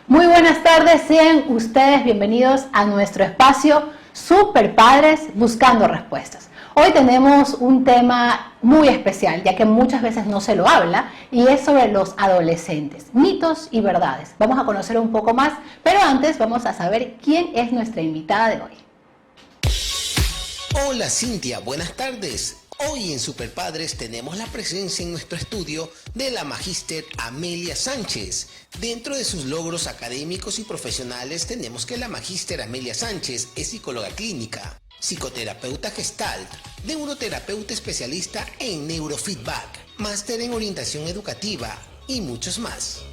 Muy buenas tardes, sean ustedes bienvenidos a nuestro espacio Super Padres Buscando Respuestas. Hoy tenemos un tema muy especial, ya que muchas veces no se lo habla, y es sobre los adolescentes, mitos y verdades. Vamos a conocer un poco más, pero antes vamos a saber quién es nuestra invitada de hoy. Hola Cintia, buenas tardes. Hoy en Super Padres tenemos la presencia en nuestro estudio de la magíster Amelia Sánchez. Dentro de sus logros académicos y profesionales tenemos que la magíster Amelia Sánchez es psicóloga clínica, psicoterapeuta gestalt, neuroterapeuta especialista en neurofeedback, máster en orientación educativa y muchos más.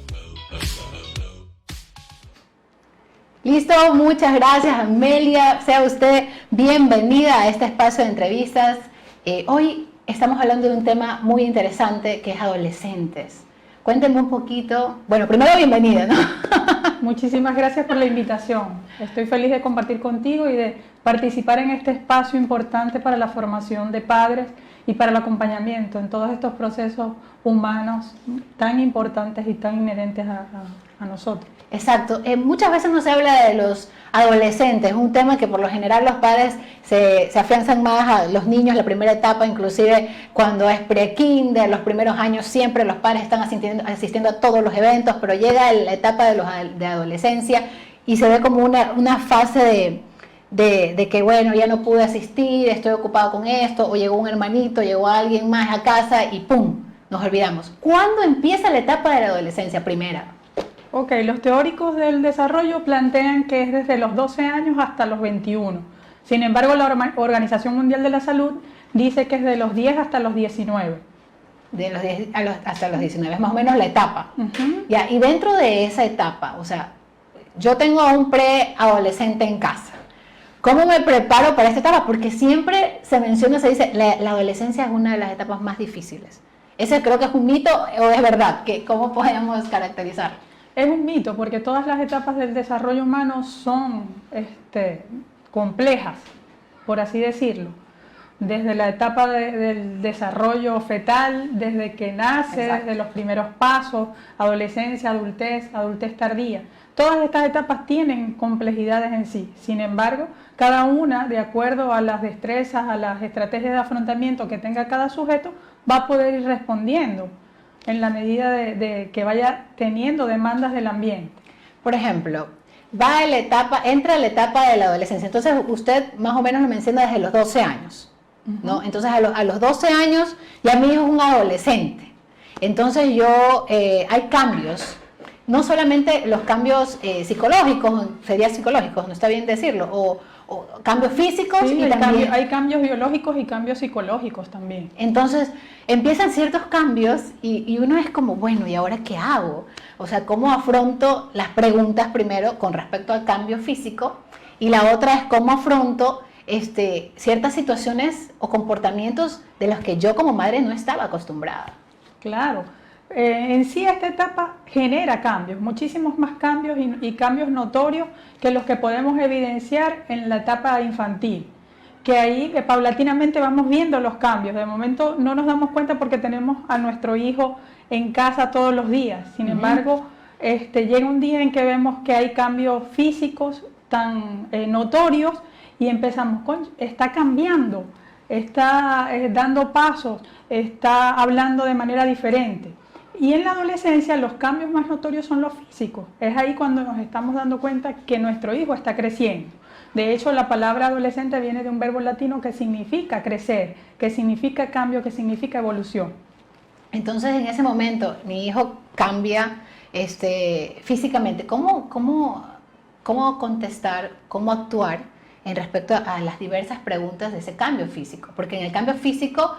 Listo, muchas gracias Amelia, sea usted bienvenida a este espacio de entrevistas. Hoy estamos hablando de un tema muy interesante que es adolescentes. Cuéntenme un poquito, bueno, primero bienvenida, ¿no? Muchísimas gracias por la invitación. Estoy feliz de compartir contigo y de participar en este espacio importante para la formación de padres y para el acompañamiento en todos estos procesos humanos tan importantes y tan inherentes a nosotros. Exacto. Muchas veces no se habla de los adolescentes, es un tema que por lo general los padres se afianzan más a los niños, la primera etapa, inclusive cuando es pre-kinder, los primeros años siempre los padres están asistiendo a todos los eventos, pero llega la etapa de adolescencia y se ve como una fase de que bueno, ya no pude asistir, estoy ocupado con esto, o llegó un hermanito, llegó alguien más a casa y ¡pum!, nos olvidamos. ¿Cuándo empieza la etapa de la adolescencia primera? Ok, los teóricos del desarrollo plantean que es desde los 12 años hasta los 21. Sin embargo, la Organización Mundial de la Salud dice que es de los 10 hasta los 19. De los 10 hasta los 19, es más o menos la etapa. Ya, y dentro de esa etapa, o sea, yo tengo a un preadolescente en casa. ¿Cómo me preparo para esta etapa? Porque siempre se menciona, se dice, la adolescencia es una de las etapas más difíciles. ¿Ese creo que es un mito o es verdad? ¿Cómo podemos caracterizar? Es un mito porque todas las etapas del desarrollo humano son complejas, por así decirlo. Desde la etapa del desarrollo fetal, desde que nace, Exacto, desde los primeros pasos, adolescencia, adultez tardía. Todas estas etapas tienen complejidades en sí. Sin embargo, cada una, de acuerdo a las destrezas, a las estrategias de afrontamiento que tenga cada sujeto, va a poder ir respondiendo en la medida de que vaya teniendo demandas del ambiente. Por ejemplo, entra a la etapa de la adolescencia. Entonces, usted más o menos lo menciona desde los 12 años, ¿no? Entonces, a los 12 años ya mi hijo es un adolescente. Entonces, hay cambios, no solamente los cambios psicológicos, sería psicológicos, no está bien decirlo, o cambios físicos, sí, y también hay cambios biológicos y cambios psicológicos también. Entonces empiezan ciertos cambios y uno es como, bueno, ¿y ahora qué hago? O sea, ¿cómo afronto las preguntas primero con respecto al cambio físico? Y la otra es cómo afronto ciertas situaciones o comportamientos de los que yo como madre no estaba acostumbrada. Claro. En sí esta etapa genera cambios, muchísimos más cambios y cambios notorios que los que podemos evidenciar en la etapa infantil, que ahí paulatinamente vamos viendo los cambios. De momento no nos damos cuenta porque tenemos a nuestro hijo en casa todos los días. Sin embargo, llega un día en que vemos que hay cambios físicos tan notorios y empezamos, está cambiando, está dando pasos, está hablando de manera diferente. Y en la adolescencia los cambios más notorios son los físicos. Es ahí cuando nos estamos dando cuenta que nuestro hijo está creciendo. De hecho, la palabra adolescente viene de un verbo latino que significa crecer, que significa cambio, que significa evolución. Entonces, en ese momento, mi hijo cambia físicamente. ¿Cómo contestar, cómo actuar en respecto a las diversas preguntas de ese cambio físico? Porque en el cambio físico,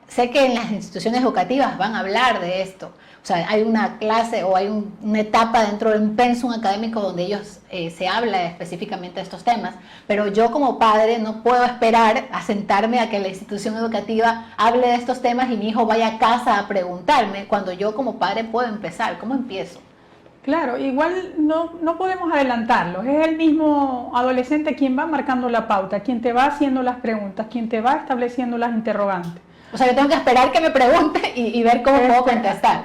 sé que en las instituciones educativas van a hablar de esto. O sea, hay una clase o hay una etapa dentro de un pensum académico donde ellos se habla específicamente de estos temas, pero yo como padre no puedo esperar a sentarme a que la institución educativa hable de estos temas y mi hijo vaya a casa a preguntarme cuando yo como padre puedo empezar. ¿Cómo empiezo? Claro, igual no podemos adelantarlos. Es el mismo adolescente quien va marcando la pauta, quien te va haciendo las preguntas, quien te va estableciendo las interrogantes. O sea, yo tengo que esperar que me pregunte y ver cómo puedo contestar.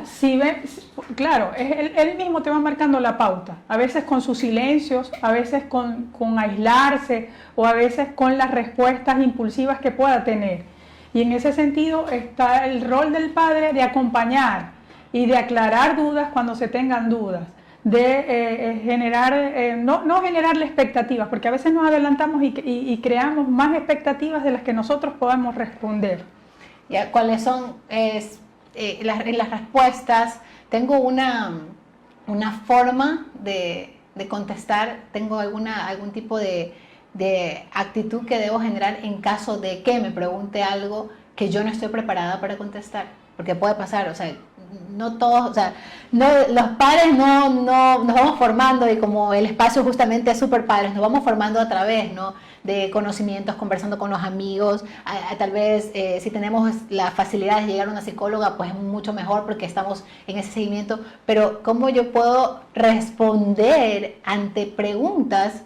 claro, él mismo te va marcando la pauta, a veces con sus silencios, a veces con aislarse o a veces con las respuestas impulsivas que pueda tener. Y en ese sentido está el rol del padre de acompañar y de aclarar dudas cuando se tengan dudas, de generar, no generarle expectativas, porque a veces nos adelantamos y creamos más expectativas de las que nosotros podamos responder. Ya, ¿cuáles son las respuestas? Tengo una forma de contestar, tengo algún tipo de actitud que debo generar en caso de que me pregunte algo que yo no estoy preparada para contestar, porque puede pasar, o sea, no todos, o sea, los padres no nos vamos formando, y como el espacio justamente es Super Padres, nos vamos formando a través, ¿no?, de conocimientos, conversando con los amigos, tal vez si tenemos la facilidad de llegar a una psicóloga, pues mucho mejor porque estamos en ese seguimiento, pero ¿cómo yo puedo responder ante preguntas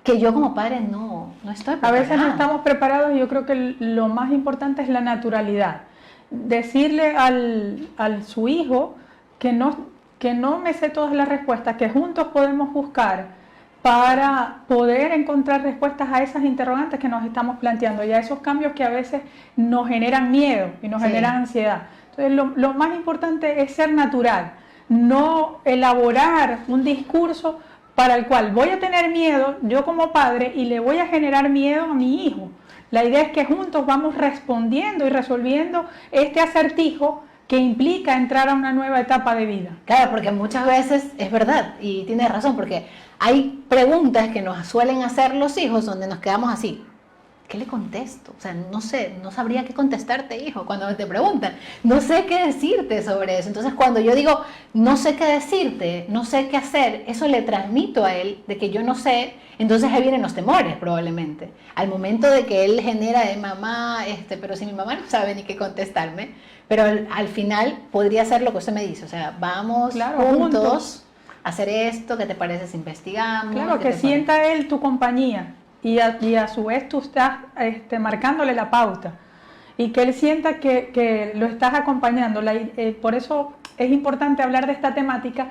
que yo como padre no estoy preparada? A veces no estamos preparados y yo creo que lo más importante es la naturalidad. Decirle al su hijo que no me sé todas las respuestas, que juntos podemos buscar para poder encontrar respuestas a esas interrogantes que nos estamos planteando y a esos cambios que a veces nos generan miedo y nos generan ansiedad. Entonces lo más importante es ser natural, no elaborar un discurso para el cual voy a tener miedo yo como padre y le voy a generar miedo a mi hijo. La idea es que juntos vamos respondiendo y resolviendo este acertijo que implica entrar a una nueva etapa de vida. Claro, porque muchas veces es verdad, y tienes razón, porque hay preguntas que nos suelen hacer los hijos donde nos quedamos así. ¿Qué le contesto? O sea, no sé, no sabría qué contestarte, hijo, cuando te preguntan. No sé qué decirte sobre eso. Entonces, cuando yo digo, no sé qué decirte, no sé qué hacer, eso le transmito a él de que yo no sé. Entonces ahí vienen los temores probablemente. Al momento de que él genera de mamá, pero si mi mamá no sabe ni qué contestarme, pero al final podría ser lo que usted me dice. O sea, vamos juntos a hacer esto, ¿qué te parece si investigamos? Claro, que sienta él tu compañía. Y a su vez tú estás marcándole la pauta y que él sienta que lo estás acompañando. Por eso es importante hablar de esta temática,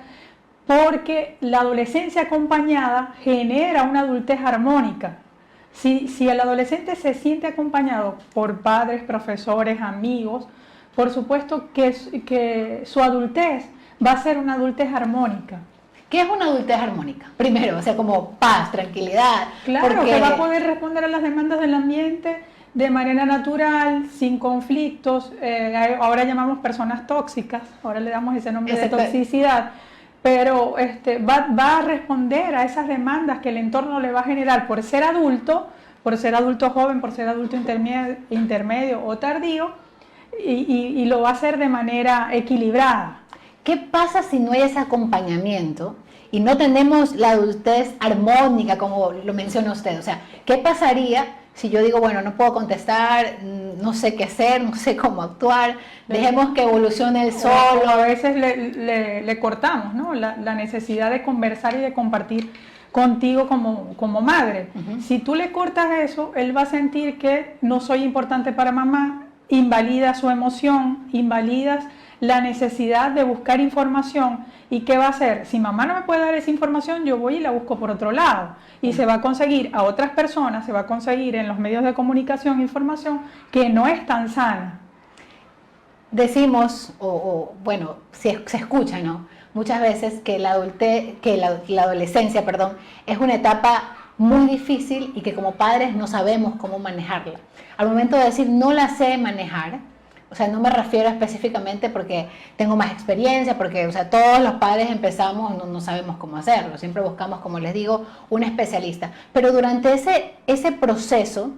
porque la adolescencia acompañada genera una adultez armónica. Si el adolescente se siente acompañado por padres, profesores, amigos, por supuesto que su adultez va a ser una adultez armónica. ¿Qué es una adultez armónica? Primero, o sea, como paz, tranquilidad. Claro, porque que va a poder responder a las demandas del ambiente de manera natural, sin conflictos. Ahora llamamos personas tóxicas, ahora le damos ese nombre de toxicidad, pero va a responder a esas demandas que el entorno le va a generar por ser adulto joven, por ser adulto intermedio o tardío, y lo va a hacer de manera equilibrada. ¿Qué pasa si no hay ese acompañamiento y no tenemos la adultez armónica, como lo menciona usted? O sea, ¿qué pasaría si yo digo, bueno, no puedo contestar, no sé qué hacer, no sé cómo actuar, dejemos que evolucione el solo? A veces le cortamos, ¿no?, la necesidad de conversar y de compartir contigo como madre. Si tú le cortas eso, él va a sentir que no soy importante para mamá, invalida su emoción, invalidas la necesidad de buscar información. ¿Y qué va a hacer? Si mamá no me puede dar esa información, yo voy y la busco por otro lado. Y se va a conseguir a otras personas, se va a conseguir en los medios de comunicación información que no es tan sana. Decimos, bueno, se escucha, ¿no?, muchas veces que la adolescencia, es una etapa muy difícil y que como padres no sabemos cómo manejarla. Al momento de decir no la sé manejar, o sea, no me refiero específicamente porque tengo más experiencia, porque, o sea, todos los padres empezamos, no sabemos cómo hacerlo, siempre buscamos, como les digo, un especialista. Pero durante ese proceso,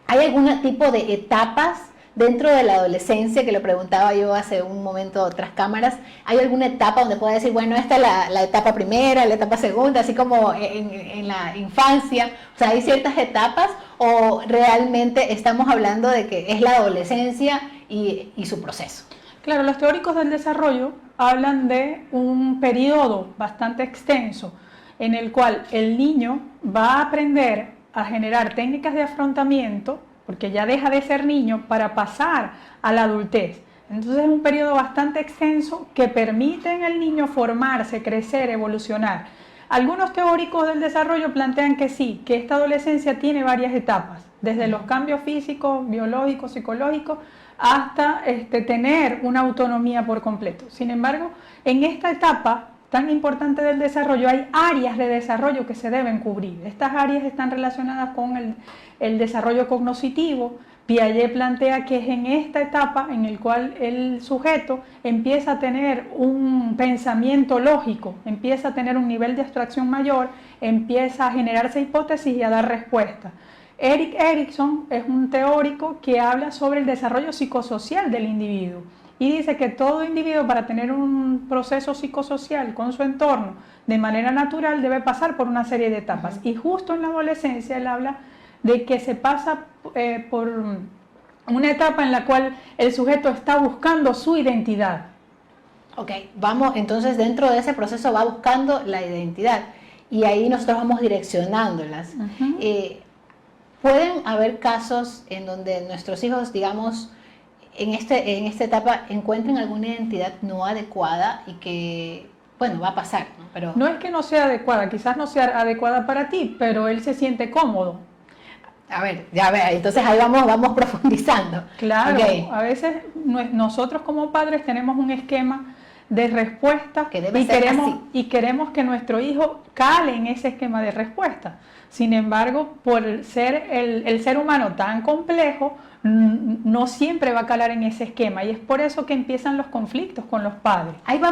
¿hay algún tipo de etapas dentro de la adolescencia, que lo preguntaba yo hace un momento tras cámaras? ¿Hay alguna etapa donde pueda decir, bueno, esta es la etapa primera, la etapa segunda, así como en la infancia? O sea, ¿hay ciertas etapas o realmente estamos hablando de que es la adolescencia y su proceso? Claro, los teóricos del desarrollo hablan de un periodo bastante extenso en el cual el niño va a aprender a generar técnicas de afrontamiento, porque ya deja de ser niño para pasar a la adultez. Entonces es un periodo bastante extenso que permite en el niño formarse, crecer, evolucionar. Algunos teóricos del desarrollo plantean que sí, que esta adolescencia tiene varias etapas, desde los cambios físicos, biológicos, psicológicos, hasta tener una autonomía por completo. Sin embargo, en esta etapa tan importante del desarrollo hay áreas de desarrollo que se deben cubrir. Estas áreas están relacionadas con el desarrollo cognitivo. Piaget plantea que es en esta etapa en la cual el sujeto empieza a tener un pensamiento lógico, empieza a tener un nivel de abstracción mayor, empieza a generarse hipótesis y a dar respuestas. Erik Erikson es un teórico que habla sobre el desarrollo psicosocial del individuo y dice que todo individuo, para tener un proceso psicosocial con su entorno de manera natural, debe pasar por una serie de etapas. Y justo en la adolescencia él habla de que se pasa por una etapa en la cual el sujeto está buscando su identidad. Ok, vamos, entonces dentro de ese proceso va buscando la identidad y ahí nosotros vamos direccionándolas. Pueden haber casos en donde nuestros hijos, digamos, en esta etapa encuentren alguna identidad no adecuada y que, bueno, va a pasar, ¿no? Pero no es que no sea adecuada, quizás no sea adecuada para ti, pero él se siente cómodo. A ver, ya ver, entonces ahí vamos profundizando. Claro, Okay. A veces nosotros como padres tenemos un esquema de respuesta que debe ser así. Y queremos que nuestro hijo cale en ese esquema de respuesta. Sin embargo, por ser el ser humano tan complejo, no siempre va a calar en ese esquema y es por eso que empiezan los conflictos con los padres. Él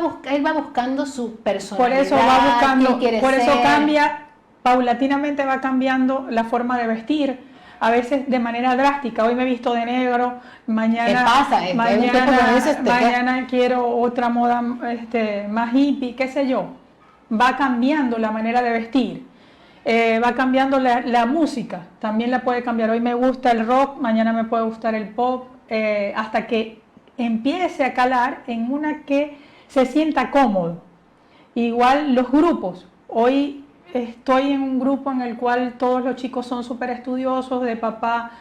va buscando su personalidad. Por eso va buscando, por eso cambia, paulatinamente va cambiando la forma de vestir, a veces de manera drástica. Hoy me he visto de negro, mañana quiero otra moda más hippie, qué sé yo. Va cambiando la manera de vestir. Va cambiando la música, también la puede cambiar. Hoy me gusta el rock, mañana me puede gustar el pop, hasta que empiece a calar en una que se sienta cómodo. Igual los grupos. Hoy estoy en un grupo en el cual todos los chicos son súper estudiosos, de papá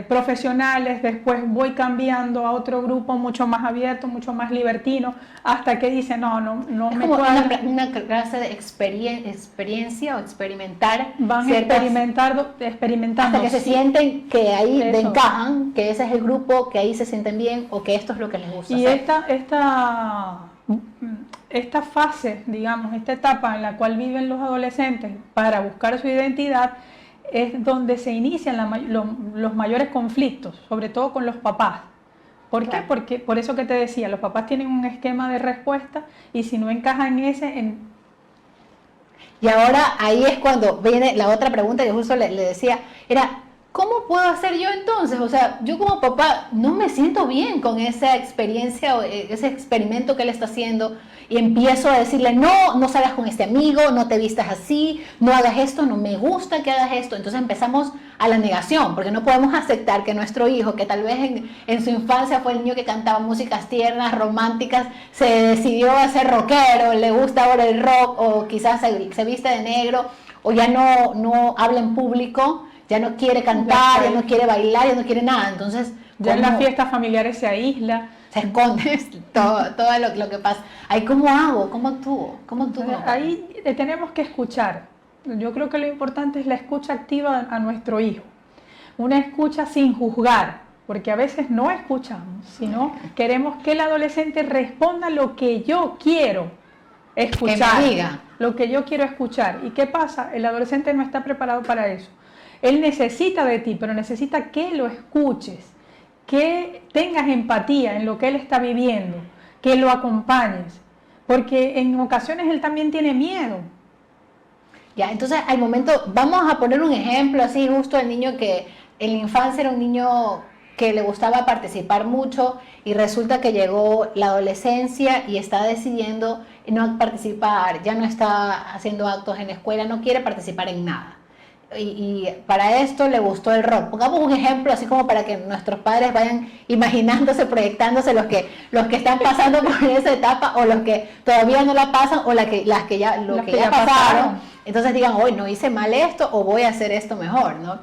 profesionales, después voy cambiando a otro grupo mucho más abierto, mucho más libertino, hasta que dice no es me como cuadra. una clase de experiencia o experimentar. Van experimentando hasta que se sienten que ahí Eso. encajan, que ese es el grupo, que ahí se sienten bien o que esto es lo que les gusta y hacer. esta fase, digamos, esta etapa en la cual viven los adolescentes para buscar su identidad es donde se inician los mayores conflictos, sobre todo con los papás. ¿Por qué? Porque por eso que te decía, los papás tienen un esquema de respuesta y si no encajan en ese... Y ahora ahí es cuando viene la otra pregunta que justo le decía, era, ¿cómo puedo hacer yo entonces? O sea, yo como papá no me siento bien con esa experiencia o ese experimento que él está haciendo y empiezo a decirle, no salgas con este amigo, no te vistas así, no hagas esto, no me gusta que hagas esto. Entonces empezamos a la negación, porque no podemos aceptar que nuestro hijo, que tal vez en su infancia fue el niño que cantaba músicas tiernas, románticas, se decidió a ser rockero, le gusta ahora el rock o quizás se viste de negro o ya no habla en público, ya no quiere cantar, ya no quiere bailar, ya no quiere nada. Entonces, ya en las fiestas familiares se aísla. Se esconde todo lo que pasa. Ahí, ¿cómo hago? ¿Cómo actúo? Ahí tenemos que escuchar. Yo creo que lo importante es la escucha activa a nuestro hijo. Una escucha sin juzgar, porque a veces no escuchamos, sino queremos que el adolescente responda lo que yo quiero escuchar. Que me diga. Lo que yo quiero escuchar. ¿Y qué pasa? El adolescente no está preparado para eso. Él necesita de ti, pero necesita que lo escuches, que tengas empatía en lo que él está viviendo, que lo acompañes, porque en ocasiones él también tiene miedo. Ya, entonces al momento, vamos a poner un ejemplo así, justo el niño que en la infancia era un niño que le gustaba participar mucho y resulta que llegó la adolescencia y está decidiendo no participar, ya no está haciendo actos en la escuela, no quiere participar en nada. Y para esto le gustó el rock. Pongamos un ejemplo así como para que nuestros padres vayan imaginándose, proyectándose los que están pasando por esa etapa o los que todavía no la pasan o las que ya pasaron. Entonces digan, hoy no hice mal esto o voy a hacer esto mejor, ¿no?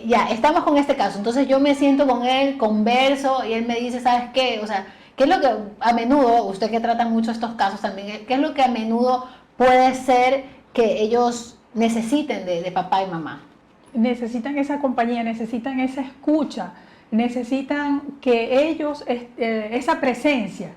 ya, estamos con este caso, entonces yo me siento con él, converso y él me dice, ¿sabes qué? O sea, ¿qué es lo que a menudo, usted que trata mucho estos casos también, qué es lo que a menudo puede ser que ellos necesiten de papá y mamá? Necesitan esa compañía, necesitan esa escucha, necesitan que ellos, esa presencia,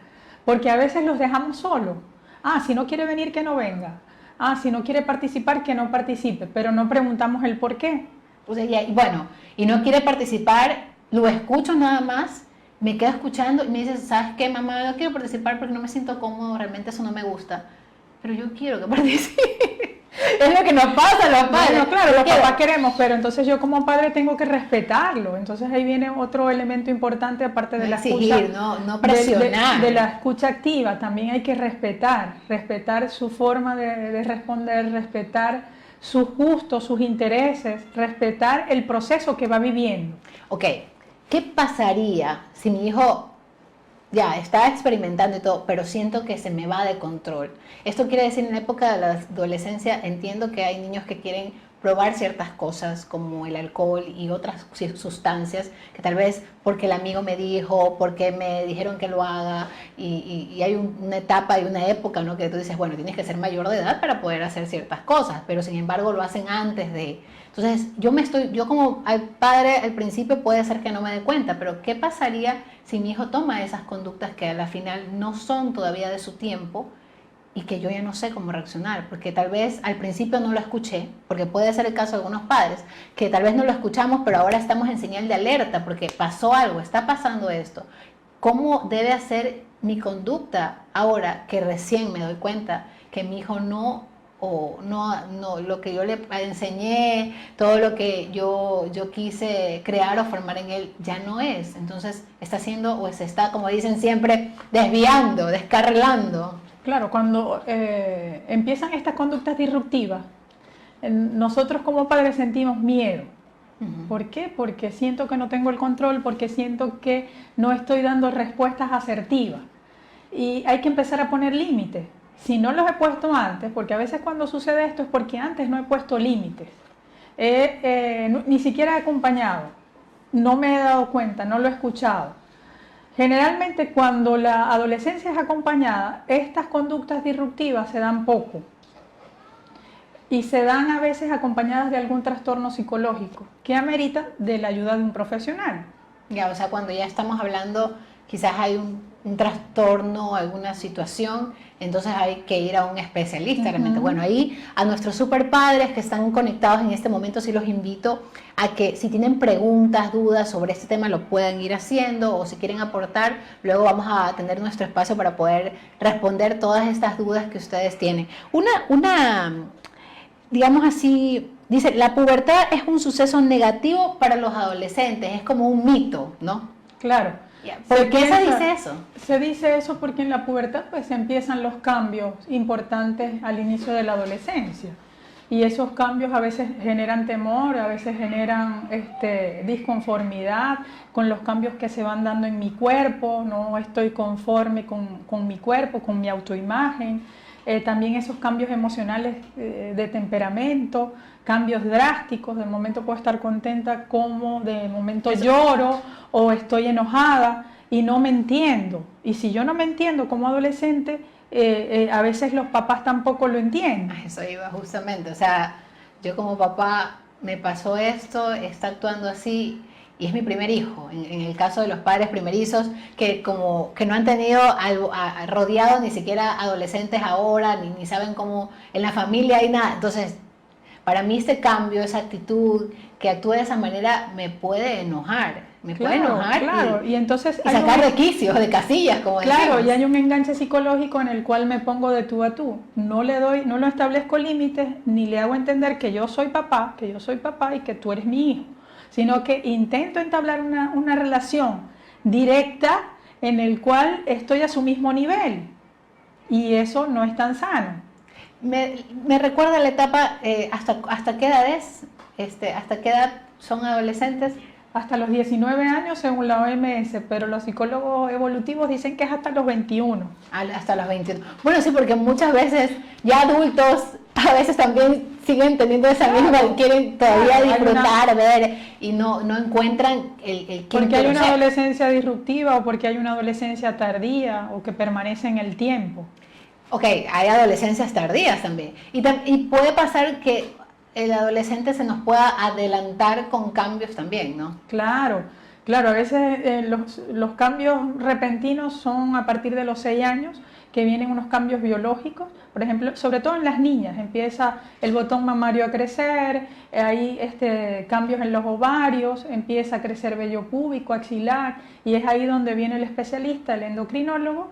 porque a veces los dejamos solos. Ah, si no quiere venir, que no venga. Ah, si no quiere participar, que no participe, pero no preguntamos el por qué. O sea, y bueno, y no quiere participar, lo escucho nada más, me quedo escuchando y me dice, ¿sabes qué, mamá? No quiero participar porque no me siento cómodo, realmente eso no me gusta, pero yo quiero que participe. Es lo que nos pasa a los padres. Bueno, claro, los papás queremos, pero entonces yo como padre tengo que respetarlo. Entonces ahí viene otro elemento importante aparte de la escucha. No presionar. De la escucha activa, también hay que respetar su forma de responder, respetar sus gustos, sus intereses, respetar el proceso que va viviendo. Ok, ¿qué pasaría si mi hijo ya está experimentando y todo, pero siento que se me va de control? Esto quiere decir, en la época de la adolescencia entiendo que hay niños que quieren probar ciertas cosas como el alcohol y otras sustancias que tal vez porque el amigo me dijo, porque me dijeron que lo haga, y hay una etapa y una época, ¿no?, que tú dices, bueno, tienes que ser mayor de edad para poder hacer ciertas cosas, pero sin embargo lo hacen antes de. Entonces yo como padre al principio puede ser que no me dé cuenta, pero ¿qué pasaría si mi hijo toma esas conductas que a la final no son todavía de su tiempo y que yo ya no sé cómo reaccionar? Porque tal vez al principio no lo escuché, porque puede ser el caso de algunos padres, que tal vez no lo escuchamos, pero ahora estamos en señal de alerta porque pasó algo, está pasando esto. ¿Cómo debe ser mi conducta ahora que recién me doy cuenta que mi hijo no, lo que yo le enseñé, todo lo que yo quise crear o formar en él ya no es? Entonces está haciendo, o se está, como dicen siempre, desviando, descarrilando. Claro, cuando empiezan estas conductas disruptivas, nosotros como padres sentimos miedo. ¿Por qué? Porque siento que no tengo el control, porque siento que no estoy dando respuestas asertivas. Y hay que empezar a poner límites. Si no los he puesto antes, porque a veces cuando sucede esto es porque antes no he puesto límites. Ni siquiera he acompañado, no me he dado cuenta, no lo he escuchado. Generalmente cuando la adolescencia es acompañada, estas conductas disruptivas se dan poco y se dan a veces acompañadas de algún trastorno psicológico que amerita de la ayuda de un profesional. Ya, o sea, cuando ya estamos hablando, quizás hay un trastorno, alguna situación, entonces hay que ir a un especialista realmente. Bueno, ahí a nuestros super padres que están conectados en este momento, sí los invito a que si tienen preguntas, dudas sobre este tema, lo puedan ir haciendo, o si quieren aportar, luego vamos a tener nuestro espacio para poder responder todas estas dudas que ustedes tienen. Digamos así, dice, la pubertad es un suceso negativo para los adolescentes, es como un mito, ¿no? Claro. ¿Por qué se dice eso? Se dice eso porque en la pubertad pues empiezan los cambios importantes al inicio de la adolescencia. Y esos cambios a veces generan temor, a veces generan disconformidad con los cambios que se van dando en mi cuerpo, no estoy conforme con mi cuerpo, con mi autoimagen. También esos cambios emocionales de temperamento, cambios drásticos, de momento puedo estar contenta como de momento lloro o estoy enojada y no me entiendo. Y si yo no me entiendo como adolescente, a veces los papás tampoco lo entienden. Eso iba justamente, o sea, yo como papá me pasó esto, está actuando así. Y es mi primer hijo, en el caso de los padres primerizos, que como que no han tenido rodeado ni siquiera adolescentes ahora, ni saben cómo en la familia hay nada. Entonces, para mí este cambio, esa actitud, que actúe de esa manera, me puede enojar. Claro. Y entonces y sacar de quicios, de casillas, como decimos. Claro, y hay un enganche psicológico en el cual me pongo de tú a tú. No lo establezco límites, ni le hago entender que yo soy papá y que tú eres mi hijo, sino que intento entablar una relación directa en el cual estoy a su mismo nivel, y eso no es tan sano. Me recuerda la etapa, ¿hasta qué edad es? ¿Hasta qué edad son adolescentes? hasta los 19 años según la OMS, pero los psicólogos evolutivos dicen que es hasta los 21. Hasta los 21. Bueno, sí, porque muchas veces ya adultos a veces también siguen teniendo esa misma, quieren todavía disfrutar, ver, y no encuentran el porque hay una adolescencia disruptiva o porque hay una adolescencia tardía o que permanece en el tiempo. Ok, hay adolescencias tardías también. Y puede pasar que el adolescente se nos pueda adelantar con cambios también, ¿no? Claro, a veces los cambios repentinos son a partir de los 6 años, que vienen unos cambios biológicos, por ejemplo, sobre todo en las niñas, empieza el botón mamario a crecer, hay cambios en los ovarios, empieza a crecer vello púbico, axilar, y es ahí donde viene el especialista, el endocrinólogo,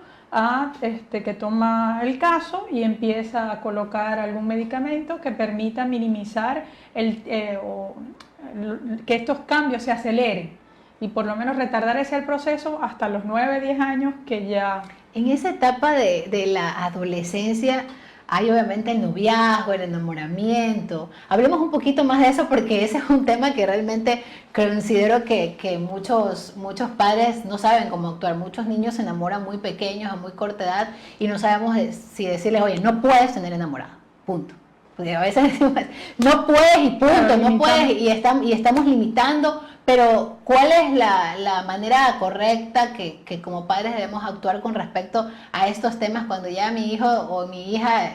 que toma el caso y empieza a colocar algún medicamento que permita minimizar que estos cambios se aceleren y por lo menos retardar ese proceso hasta los 9, 10 años que ya... En esa etapa de la adolescencia hay obviamente el noviazgo, el enamoramiento. Hablemos un poquito más de eso porque ese es un tema que realmente considero que muchos padres no saben cómo actuar. Muchos niños se enamoran muy pequeños, a muy corta edad, y no sabemos si decirles, oye, no puedes tener enamorado, punto. Porque a veces decimos, no puedes y punto, claro, no puedes y estamos limitando, pero ¿cuál es la manera correcta que como padres debemos actuar con respecto a estos temas cuando ya mi hijo o mi hija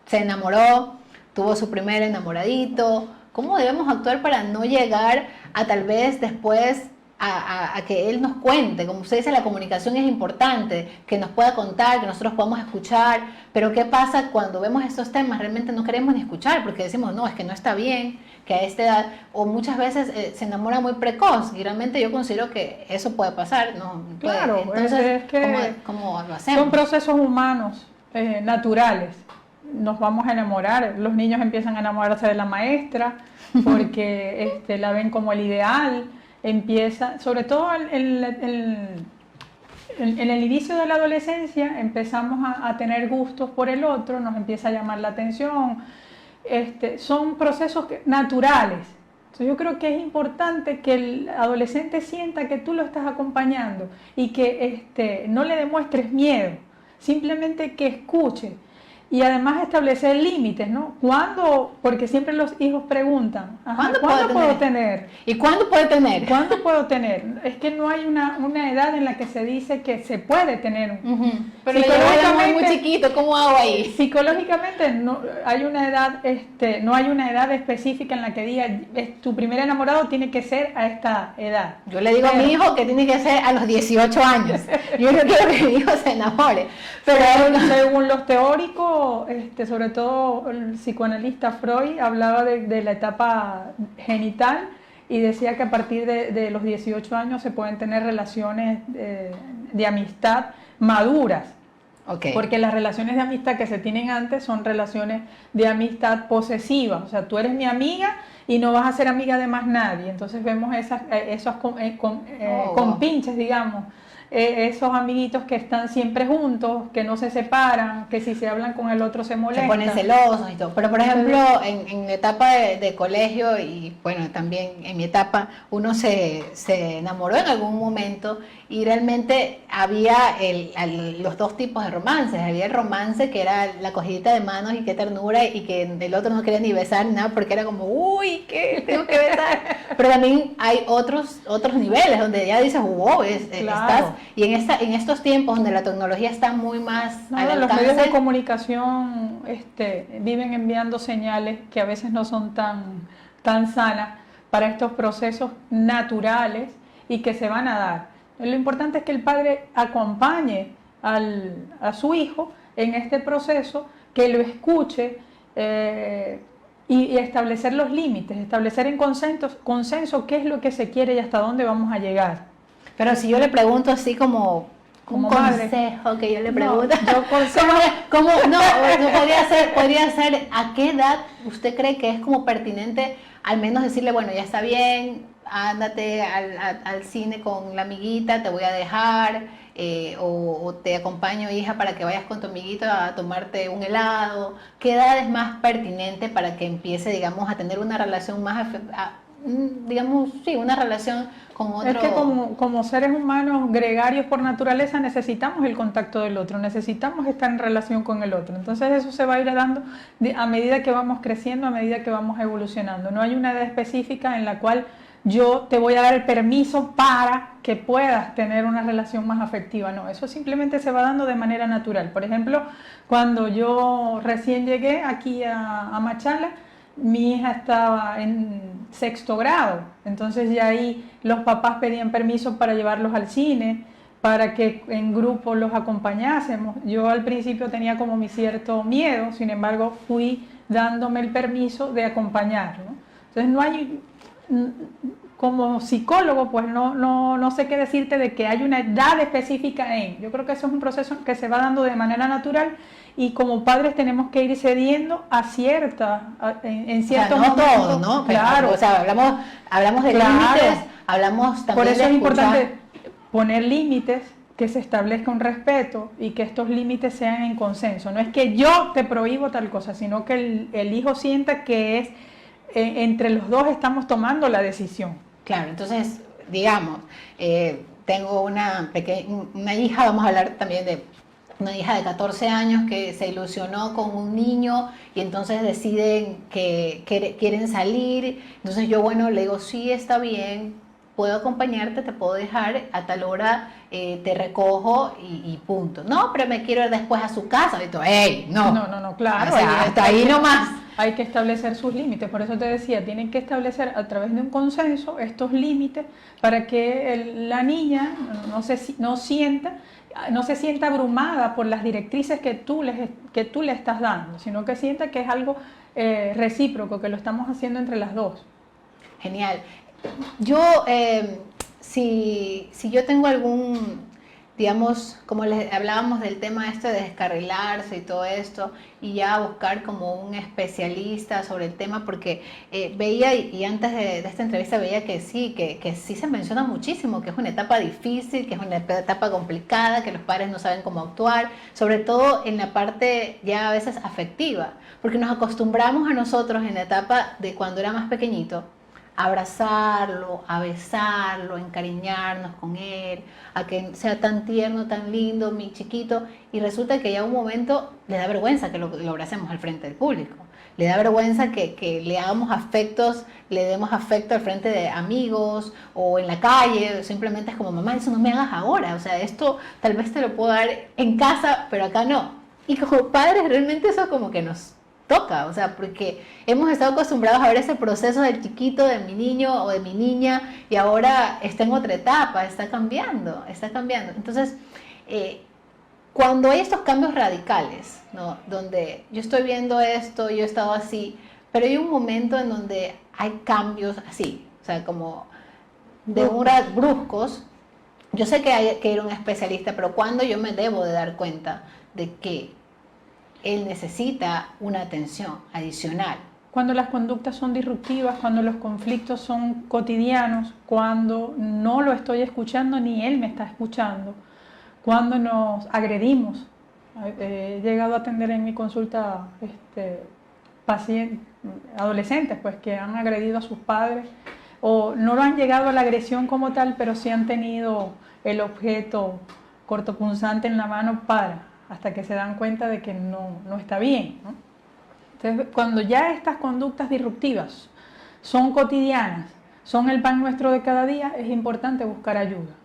se enamoró, tuvo su primer enamoradito? ¿Cómo debemos actuar para no llegar a tal vez después a que él nos cuente? Como usted dice, la comunicación es importante, que nos pueda contar, que nosotros podamos escuchar, pero ¿qué pasa cuando vemos estos temas? Realmente no queremos ni escuchar porque decimos, no, es que no está bien, que a esta edad, o muchas veces se enamora muy precoz, y realmente yo considero que eso puede pasar, ¿no? Claro, entonces, es que ¿cómo lo hacemos? Son procesos humanos, naturales. Nos vamos a enamorar, los niños empiezan a enamorarse de la maestra porque la ven como el ideal. Empieza, sobre todo en el inicio de la adolescencia, empezamos a tener gustos por el otro, nos empieza a llamar la atención. Son procesos naturales. Entonces yo creo que es importante que el adolescente sienta que tú lo estás acompañando y que no le demuestres miedo, simplemente que escuche. Y además establecer límites, ¿no? ¿Cuándo? Porque siempre los hijos preguntan, ¿cuándo puedo tener? ¿Y cuándo puede tener? ¿Cuándo puedo tener? Es que no hay una edad en la que se dice que se puede tener. Pero psicológicamente, muy chiquito, ¿cómo hago ahí? Psicológicamente no hay una edad, no hay una edad específica en la que diga, tu primer enamorado tiene que ser a esta edad. Yo le digo a mi hijo que tiene que ser a los 18 años. Yo no quiero que mi hijo se enamore. Pero según los teóricos, sobre todo el psicoanalista Freud hablaba de la etapa genital y decía que a partir de los 18 años se pueden tener relaciones de amistad maduras. Okay. Porque las relaciones de amistad que se tienen antes son relaciones de amistad posesivas. O sea, tú eres mi amiga y no vas a ser amiga de más nadie. Entonces vemos esos compinches, digamos. Esos amiguitos que están siempre juntos, que no se separan, que si se hablan con el otro se molestan. Se ponen celosos y todo. Pero por ejemplo, en la etapa de colegio y bueno, también en mi etapa, uno se enamoró en algún momento y realmente había los dos tipos de romances. Había el romance que era la cogidita de manos y qué ternura y que el otro no quería ni besar ni nada porque era como, uy, ¿qué? Tengo que besar. Pero también hay otros niveles donde ya dices, wow, claro. Y en estos tiempos donde la tecnología está muy más al alcance, los medios de comunicación viven enviando señales que a veces no son tan sanas para estos procesos naturales y que se van a dar. Lo importante es que el padre acompañe a su hijo en este proceso, que lo escuche y establecer los límites, establecer en consenso qué es lo que se quiere y hasta dónde vamos a llegar. Pero si yo le pregunto así como un consejo que yo le pregunto, podría ser ¿a qué edad usted cree que es como pertinente al menos decirle, bueno, ya está bien, ándate al cine con la amiguita, te voy a dejar, o te acompaño, hija, para que vayas con tu amiguito a tomarte un helado? ¿Qué edad es más pertinente para que empiece, digamos, a tener una relación más digamos, sí, una relación con otro. Es que como seres humanos gregarios por naturaleza necesitamos el contacto del otro, necesitamos estar en relación con el otro. Entonces eso se va a ir dando a medida que vamos creciendo, a medida que vamos evolucionando. No hay una edad específica en la cual yo te voy a dar el permiso para que puedas tener una relación más afectiva. No, eso simplemente se va dando de manera natural. Por ejemplo, cuando yo recién llegué aquí a Machala, mi hija estaba en 6º grado, entonces ya ahí los papás pedían permiso para llevarlos al cine, para que en grupo los acompañásemos. Yo al principio tenía como mi cierto miedo, sin embargo fui dándome el permiso de acompañarlo. Entonces no hay, como psicólogo, pues no sé qué decirte de que hay una edad específica yo creo que eso es un proceso que se va dando de manera natural. Y como padres tenemos que ir cediendo a en ciertos o sea, no momentos. todo, ¿no? Claro. O sea, hablamos de Claro. límites, hablamos también Por eso de es escuchar. importante poner límites, que se establezca un respeto y que estos límites sean en consenso. No es que yo te prohíbo tal cosa, sino que el hijo sienta que es entre los dos estamos tomando la decisión. Claro, entonces, digamos, tengo una hija, vamos a hablar también de una hija de 14 años que se ilusionó con un niño y entonces deciden que quieren salir. Entonces yo, bueno, le digo, sí, está bien, puedo acompañarte, te puedo dejar a tal hora, te recojo y punto. No, pero me quiero ir después a su casa. Y todo, ¡ey! No. No, claro. O sea, hasta ahí nomás. Hay que establecer sus límites, por eso te decía, tienen que establecer a través de un consenso estos límites para que la niña no se sienta abrumada por las directrices que tú le estás dando, sino que sienta que es algo recíproco, que lo estamos haciendo entre las dos. Genial. Yo, si yo tengo algún, digamos, como les hablábamos del tema de descarrilarse y todo esto, y ya buscar como un especialista sobre el tema, porque veía, y antes de esta entrevista veía que sí se menciona muchísimo, que es una etapa difícil, que es una etapa complicada, que los padres no saben cómo actuar, sobre todo en la parte ya a veces afectiva, porque nos acostumbramos a nosotros en la etapa de cuando era más pequeñito, abrazarlo, a besarlo, a encariñarnos con él, a que sea tan tierno, tan lindo, mi chiquito, y resulta que ya un momento le da vergüenza que lo abracemos al frente del público, le da vergüenza que le hagamos afectos, le demos afecto al frente de amigos o en la calle, simplemente es como, mamá, eso no me hagas ahora, o sea, esto tal vez te lo puedo dar en casa, pero acá no. Y como padres realmente eso como que nos toca, o sea, porque hemos estado acostumbrados a ver ese proceso del chiquito, de mi niño o de mi niña, y ahora está en otra etapa, está cambiando. Entonces, cuando hay estos cambios radicales, ¿no? Donde yo estoy viendo esto, yo he estado así, pero hay un momento en donde hay cambios así, o sea, como de bruscos, yo sé que hay que ir a un especialista, pero cuando yo me debo de dar cuenta de que él necesita una atención adicional. Cuando las conductas son disruptivas, cuando los conflictos son cotidianos, cuando no lo estoy escuchando ni él me está escuchando, cuando nos agredimos. He llegado a atender en mi consulta pacientes, adolescentes, pues, que han agredido a sus padres o no lo han llegado a la agresión como tal, pero sí han tenido el objeto cortopunzante en la mano hasta que se dan cuenta de que no está bien, ¿no? Entonces, cuando ya estas conductas disruptivas son cotidianas, son el pan nuestro de cada día, es importante buscar ayuda.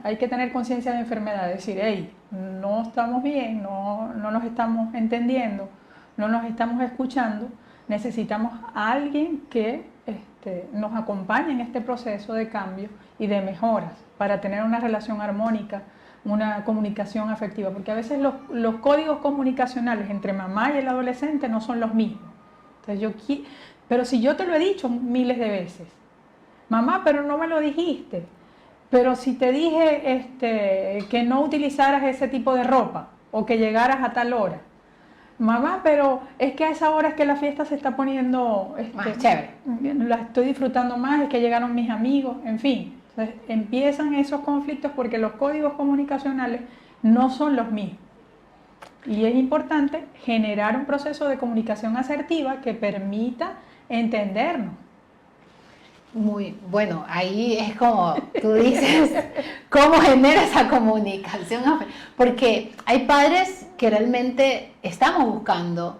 Hay que tener conciencia de enfermedad, decir, hey, no estamos bien, no nos estamos entendiendo, no nos estamos escuchando, necesitamos a alguien que nos acompañe en este proceso de cambio y de mejoras para tener una relación armónica, una comunicación afectiva, porque a veces los códigos comunicacionales entre mamá y el adolescente no son los mismos. Entonces pero si yo te lo he dicho miles de veces, mamá, pero no me lo dijiste, pero si te dije que no utilizaras ese tipo de ropa o que llegaras a tal hora, mamá, pero es que a esa hora es que la fiesta se está poniendo más chévere, la estoy disfrutando más, es que llegaron mis amigos, en fin. Entonces, empiezan esos conflictos porque los códigos comunicacionales no son los mismos. Y es importante generar un proceso de comunicación asertiva que permita entendernos. Muy bueno, ahí es como tú dices, cómo genera esa comunicación, porque hay padres que realmente estamos buscando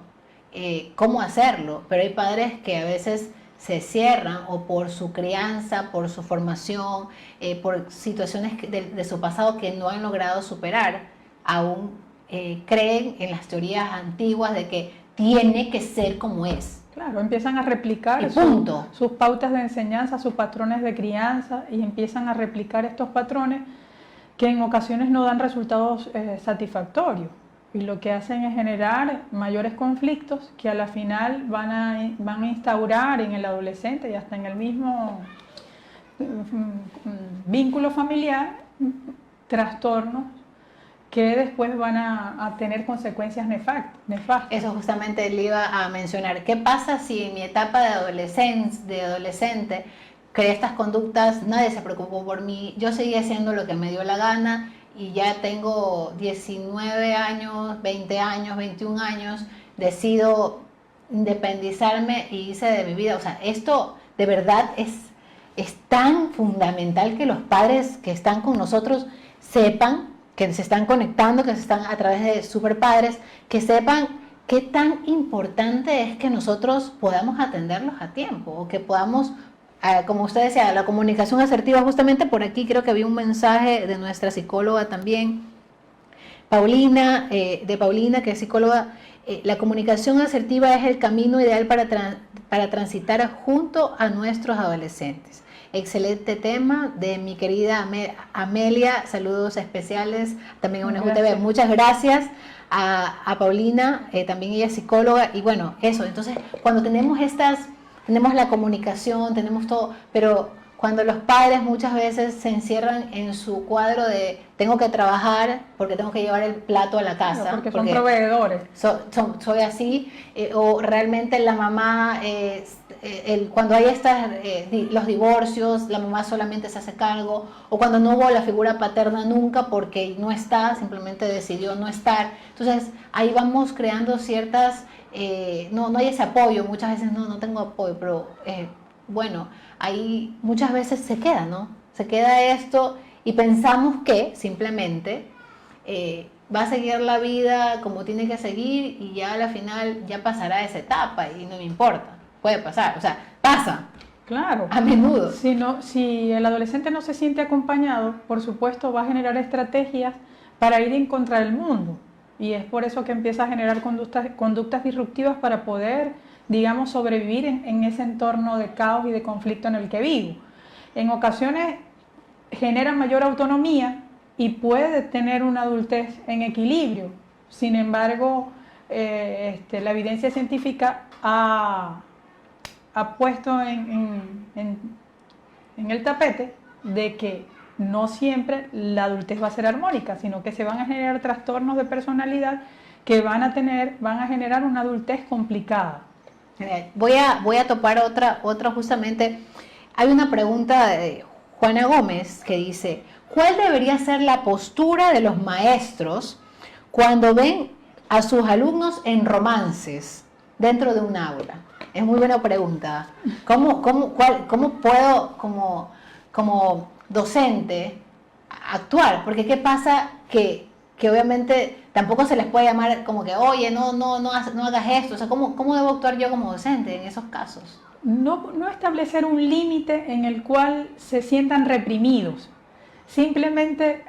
cómo hacerlo, pero hay padres que a veces se cierran o por su crianza, por su formación, por situaciones de su pasado que no han logrado superar, aún creen en las teorías antiguas de que tiene que ser como es. Claro, empiezan a replicar sus pautas de enseñanza, sus patrones de crianza y empiezan a replicar estos patrones que en ocasiones no dan resultados satisfactorios y lo que hacen es generar mayores conflictos que a la final van a instaurar en el adolescente y hasta en el mismo vínculo familiar trastornos que después van a tener consecuencias nefastas. Eso justamente le iba a mencionar. ¿Qué pasa si en mi etapa de adolescente creé estas conductas, nadie se preocupó por mí, yo seguí haciendo lo que me dio la gana y ya tengo 19 años, 20 años, 21 años, decido independizarme y hice de mi vida? O sea, esto de verdad es tan fundamental que los padres que están con nosotros sepan, que se están conectando, que se están a través de Superpadres, que sepan qué tan importante es que nosotros podamos atenderlos a tiempo, o que podamos, como usted decía, la comunicación asertiva. Justamente por aquí creo que vi un mensaje de nuestra psicóloga también, Paulina, que es psicóloga. La comunicación asertiva es el camino ideal para transitar junto a nuestros adolescentes. Excelente tema de mi querida Amelia, saludos especiales también a UNEJUTV. Muchas gracias a Paulina, también ella es psicóloga, y bueno, eso. Entonces, cuando tenemos la comunicación, tenemos todo, pero cuando los padres muchas veces se encierran en su cuadro de tengo que trabajar porque tengo que llevar el plato a la casa. Claro, porque son proveedores. Soy así, o realmente la mamá, cuando hay los divorcios, la mamá solamente se hace cargo, o cuando no hubo la figura paterna nunca porque no está, simplemente decidió no estar. Entonces ahí vamos creando ciertas, no hay ese apoyo, muchas veces no tengo apoyo, pero bueno, ahí muchas veces se queda, ¿no? Se queda esto y pensamos que simplemente va a seguir la vida como tiene que seguir y ya a la final ya pasará esa etapa y no me importa, puede pasar, o sea, pasa. Claro. A menudo. Si el adolescente no se siente acompañado, por supuesto va a generar estrategias para ir en contra del mundo. Y es por eso que empieza a generar conductas disruptivas para poder, digamos, sobrevivir en ese entorno de caos y de conflicto en el que vivo. En ocasiones genera mayor autonomía y puede tener una adultez en equilibrio. Sin embargo, la evidencia científica ha puesto en el tapete de que no siempre la adultez va a ser armónica, sino que se van a generar trastornos de personalidad que van a generar una adultez complicada. Voy a topar otra justamente. Hay una pregunta de Juana Gómez que dice: ¿cuál debería ser la postura de los maestros cuando ven a sus alumnos en romances dentro de un aula? Es muy buena pregunta. ¿Cómo puedo como docente actuar? Porque ¿qué pasa? Que obviamente tampoco se les puede llamar como que, oye, no hagas esto. O sea, ¿cómo debo actuar yo como docente en esos casos? No establecer un límite en el cual se sientan reprimidos. Simplemente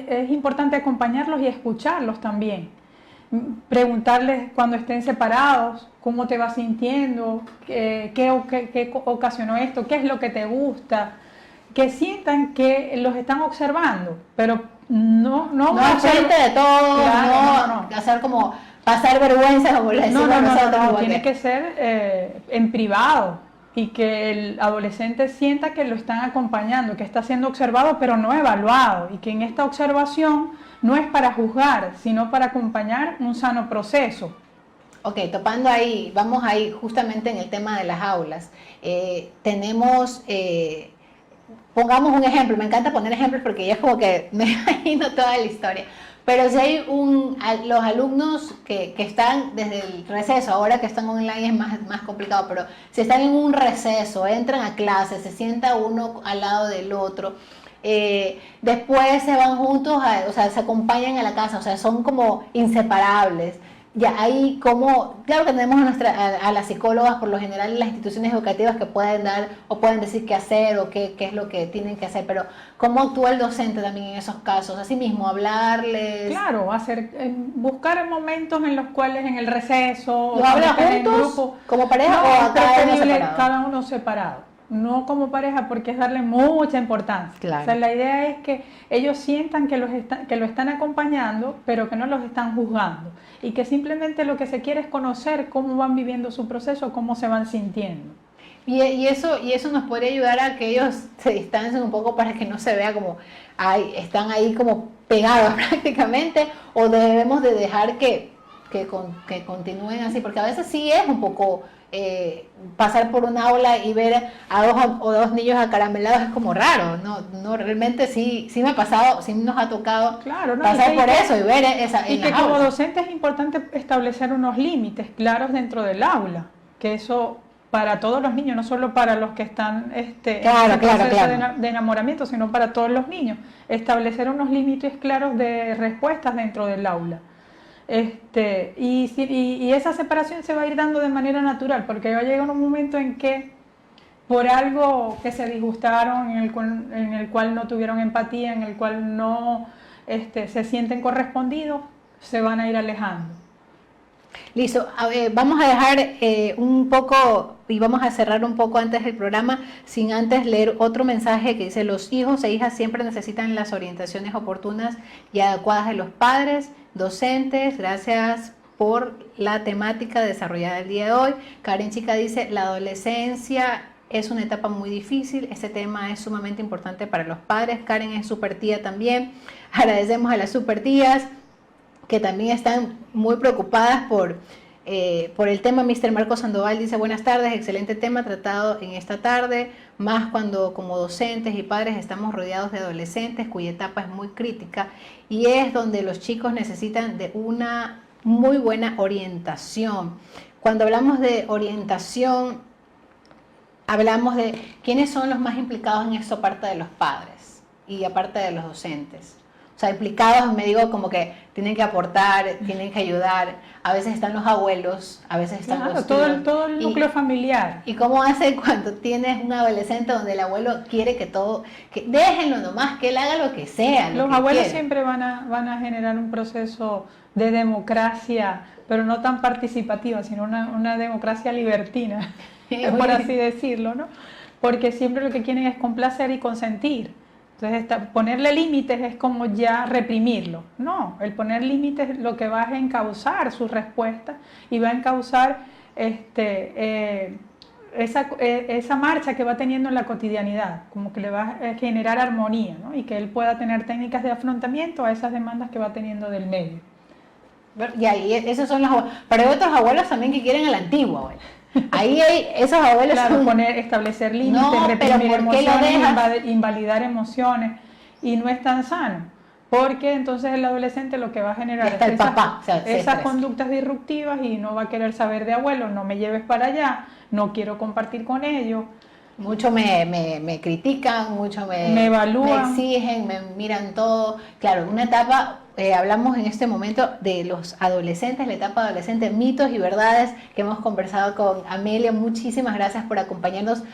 es importante acompañarlos y escucharlos también. Preguntarles cuando estén separados, cómo te vas sintiendo, qué ocasionó esto, qué es lo que te gusta. Que sientan que los están observando, pero no frente de todo, claro, no hacer como pasar vergüenza, como le decimos nosotros. Tiene que ser en privado y que el adolescente sienta que lo están acompañando, que está siendo observado pero no evaluado, y que en esta observación no es para juzgar, sino para acompañar un sano proceso. Ok, topando ahí, vamos ahí justamente en el tema de las aulas. Tenemos... pongamos un ejemplo, me encanta poner ejemplos porque ya es como que me imagino toda la historia, Pero si hay los alumnos que están desde el receso, ahora que están online es más complicado, pero si están en un receso, entran a clase, se sienta uno al lado del otro, después se van juntos, o sea, se acompañan a la casa, o sea, son como inseparables. Ya ahí como, claro que tenemos a las psicólogas por lo general en las instituciones educativas que pueden dar o pueden decir qué hacer o qué es lo que tienen que hacer, pero ¿cómo actúa el docente también en esos casos? Así mismo, hablarles. Claro, buscar momentos en los cuales en el receso, ¿Lo hablan juntos grupo, como pareja no, o a cada uno separado? No como pareja, porque es darle mucha importancia. Claro. O sea, la idea es que ellos sientan que lo están acompañando, pero que no los están juzgando. Y que simplemente lo que se quiere es conocer cómo van viviendo su proceso, cómo se van sintiendo. Y eso nos podría ayudar a que ellos se distancien un poco para que no se vea como están ahí como pegados prácticamente, o debemos de dejar que continúen así, porque a veces sí es un poco pasar por un aula y ver a dos niños acaramelados es como raro, no realmente sí me ha pasado, sí nos ha tocado pasar por eso y ver esa y que como docente es importante establecer unos límites claros dentro del aula, que eso para todos los niños, no solo para los que están en el proceso de enamoramiento, sino para todos los niños, establecer unos límites claros de respuestas dentro del aula. Y esa separación se va a ir dando de manera natural, porque va a llegar un momento en que por algo que se disgustaron, en el cual no tuvieron empatía, en el cual no se sienten correspondidos, se van a ir alejando. Listo, vamos a dejar un poco y vamos a cerrar un poco antes del programa sin antes leer otro mensaje que dice: los hijos e hijas siempre necesitan las orientaciones oportunas y adecuadas de los padres, docentes. Gracias por la temática desarrollada el día de hoy. Karen Chica dice: la adolescencia es una etapa muy difícil, este tema es sumamente importante para los padres. Karen es super tía también. Agradecemos a las super tías que también están muy preocupadas por el tema. Mr. Marco Sandoval dice: buenas tardes, excelente tema tratado en esta tarde, más cuando como docentes y padres estamos rodeados de adolescentes cuya etapa es muy crítica y es donde los chicos necesitan de una muy buena orientación. Cuando hablamos de orientación, hablamos de quiénes son los más implicados en esto, aparte de los padres y aparte de los docentes. O sea, implicados, me digo, como que tienen que aportar, tienen que ayudar. A veces están los abuelos, a veces están los tíos. Todo el núcleo familiar. ¿Y cómo hace cuando tienes un adolescente donde el abuelo quiere que déjenlo nomás, que él haga lo que sea? Los abuelos siempre van a generar un proceso de democracia, pero no tan participativa, sino una democracia libertina, por así decirlo, ¿no? Porque siempre lo que quieren es complacer y consentir. Entonces, ponerle límites es como ya reprimirlo. No, el poner límites lo que va a encauzar sus respuestas y va a encauzar esa marcha que va teniendo en la cotidianidad, como que le va a generar armonía, ¿no? Y que él pueda tener técnicas de afrontamiento a esas demandas que va teniendo del medio. Y ahí esos son los abuelos. Pero hay otros abuelos también que quieren a la antigua, abuela. Ahí hay esos abuelos. Claro, establecer límites, reprimir emociones, invalidar emociones, y no es tan sano, porque entonces el adolescente lo que va a generar es esas conductas disruptivas y no va a querer saber de abuelos, no me lleves para allá, no quiero compartir con ellos. Mucho me critican, mucho me evalúan, me exigen, me miran todo. Claro, una etapa, hablamos en este momento de los adolescentes, la etapa adolescente, mitos y verdades que hemos conversado con Amelia. Muchísimas gracias por acompañarnos.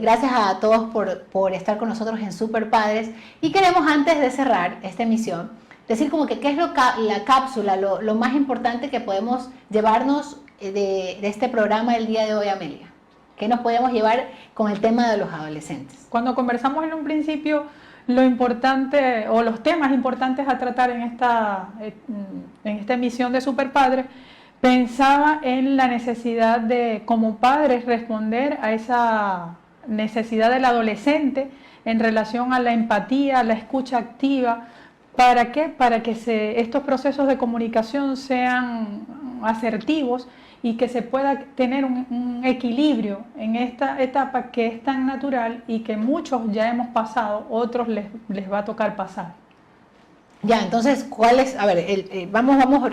Gracias a todos por estar con nosotros en Super Padres. Y queremos, antes de cerrar esta emisión, decir como que qué es la cápsula, lo más importante que podemos llevarnos de este programa el día de hoy, Amelia. ¿Qué nos podemos llevar con el tema de los adolescentes? Cuando conversamos en un principio, lo importante o los temas importantes a tratar en esta emisión de Super Padres, pensaba en la necesidad de, como padres, responder a esa necesidad del adolescente en relación a la empatía, a la escucha activa. ¿Para qué? Para que estos procesos de comunicación sean asertivos y que se pueda tener un equilibrio en esta etapa que es tan natural y que muchos ya hemos pasado, otros les va a tocar pasar. Ya, entonces, ¿cuál es? A ver, vamos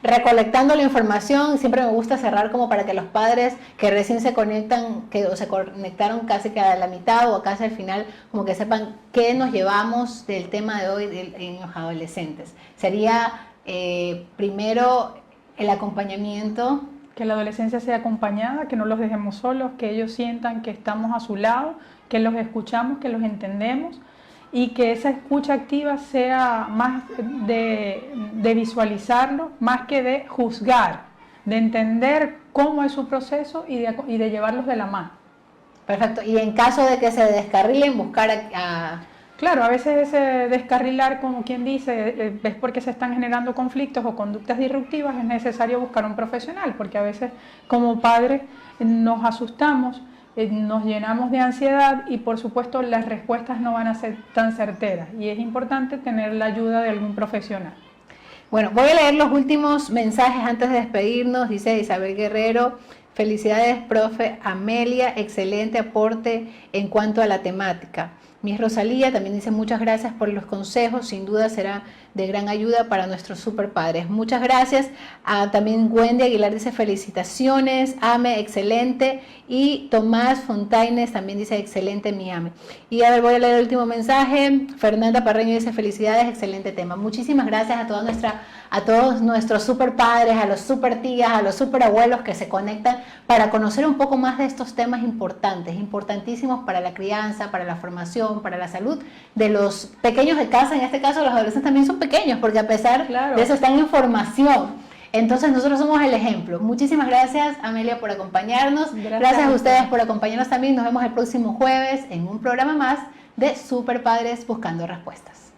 recolectando la información. Siempre me gusta cerrar como para que los padres que recién se conectan, o se conectaron casi que a la mitad o casi al final, como que sepan qué nos llevamos del tema de hoy en los adolescentes. Sería primero el acompañamiento. Que la adolescencia sea acompañada, que no los dejemos solos, que ellos sientan que estamos a su lado, que los escuchamos, que los entendemos, y que esa escucha activa sea más de visualizarlo, más que de juzgar, de entender cómo es su proceso y de llevarlos de la mano. Perfecto. Y en caso de que se descarrilen, buscar a... Claro, a veces ese descarrilar, como quien dice, es porque se están generando conflictos o conductas disruptivas, es necesario buscar un profesional, porque a veces como padres nos asustamos, nos llenamos de ansiedad y por supuesto las respuestas no van a ser tan certeras y es importante tener la ayuda de algún profesional. Bueno, voy a leer los últimos mensajes antes de despedirnos. Dice Isabel Guerrero: felicidades, profe Amelia, excelente aporte en cuanto a la temática. Miss Rosalía también dice: muchas gracias por los consejos, sin duda será de gran ayuda para nuestros super padres. Muchas gracias. También Wendy Aguilar dice: felicitaciones, Ame, excelente. Y Tomás Fontaines también dice: excelente, mi Ame. Y a ver, voy a leer el último mensaje. Fernanda Parreño dice: felicidades, excelente tema. Muchísimas gracias a todos nuestros super padres, a los super tías, a los super abuelos que se conectan para conocer un poco más de estos temas importantes, importantísimos para la crianza, para la formación, para la salud de los pequeños de casa. En este caso, los adolescentes también son pequeños, porque a pesar de eso están en formación. Entonces nosotros somos el ejemplo. Muchísimas gracias, Amelia, por acompañarnos. Gracias a ustedes por acompañarnos también. Nos vemos el próximo jueves en un programa más de Super Padres Buscando Respuestas.